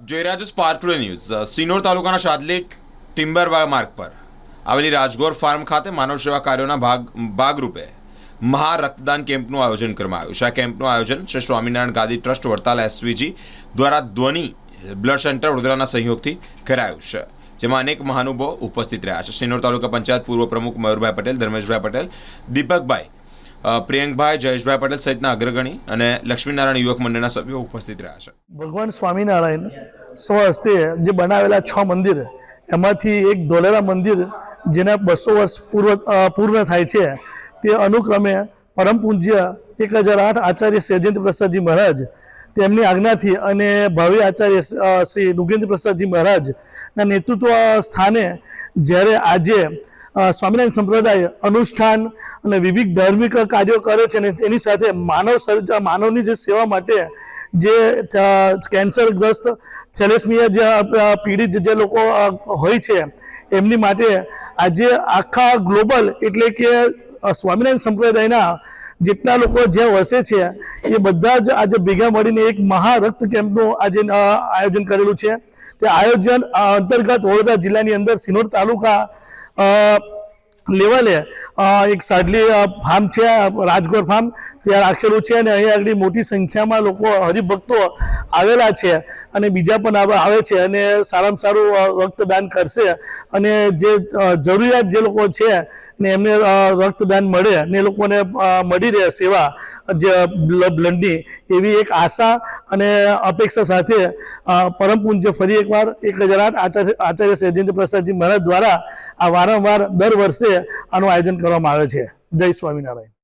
જોઈ રહ્યા છો સ્પાર્ક ટુડે ન્યૂઝ। સિનોર તાલુકાના શાદલી ટિમ્બરવા માર્ગ પર આવેલી રાજગોર ફાર્મ ખાતે માનવ સેવા કાર્યોના ભાગરૂપે મહા રક્તદાન કેમ્પનું આયોજન કરવામાં આવ્યું છે। આ કેમ્પનું આયોજન શ્રી સ્વામિનારાયણ ગાદી ટ્રસ્ટ વડતાલ એસવીજી દ્વારા ધ્વનિ બ્લડ સેન્ટર વડોદરાના સહયોગથી કરાયું છે, જેમાં અનેક મહાનુભાવો ઉપસ્થિત રહ્યા છે। સિનોર તાલુકા પંચાયત પૂર્વ પ્રમુખ મયુરભાઈ પટેલ, ધર્મેશભાઈ પટેલ, દીપકભાઈ, પ્રિયંકભાઈ, જયેશભાઈ પટેલ સહિતના અગ્રગણી અને લક્ષ્મીનારાયણ યુવક મંડળના સભ્યો ઉપસ્થિત રહ્યા છે। ભગવાન સ્વામિનારાયણ સ્વહસ્તે જે બનાવેલા 6 મંદિર, એમાંથી એક ધોલેરા મંદિર જેના 200 વર્ષ પૂર્ણ થાય છે, તે અનુક્રમે પરમ પૂજ્ય 1008 આચાર્ય સૈજેન્દ્ર પ્રસાદજી મહારાજ તેમની આજ્ઞાથી અને ભાવિ આચાર્ય શ્રી નુગેન્દ્ર પ્રસાદજી મહારાજના નેતૃત્વ સ્થાને જ્યારે આજે સ્વામિનારાયણ સંપ્રદાય અનુષ્ઠાન અને વિવિધ ધાર્મિક કાર્યો કરે છે અને તેની સાથે માનવની જે સેવા માટે જે કેન્સરગ્રસ્ત થેલેસમિયા જે પીડિત જે લોકો હોય છે એમની માટે આજે આખા ગ્લોબલ એટલે કે સ્વામિનારાયણ સંપ્રદાયના જેટલા લોકો જ્યાં વસે છે એ બધા જ આજે ભેગા મળીને એક મહા રક્ત કેમ્પનું આજે આયોજન કરેલું છે। તે આયોજન અંતર્ગત વડોદરા જિલ્લાની અંદર સિનોર તાલુકા લેવલે એક સાડલી ફાર્મ છે, રાજગોર ફાર્મ, ત્યાં રાખેલું છે અને અહીં આગળ મોટી સંખ્યામાં લોકો હરિભક્તો આવેલા છે અને બીજા પણ આવે છે અને સારામાં સારું રક્તદાન કરશે અને જે જરૂરિયાત જે લોકો છે ને એમને રક્તદાન મળે ને એ લોકોને મળી રહે સેવા જે બ્લડની, એવી એક આશા અને અપેક્ષા સાથે પરમ પૂજ્ય ફરી એકવાર 1008 આચાર્ય સૈજેન્દ્ર પ્રસાદજી મહારાજ દ્વારા આ વારંવાર દર વર્ષે આનું આયોજન કરવામાં આવે છે। જય સ્વામિનારાયણ।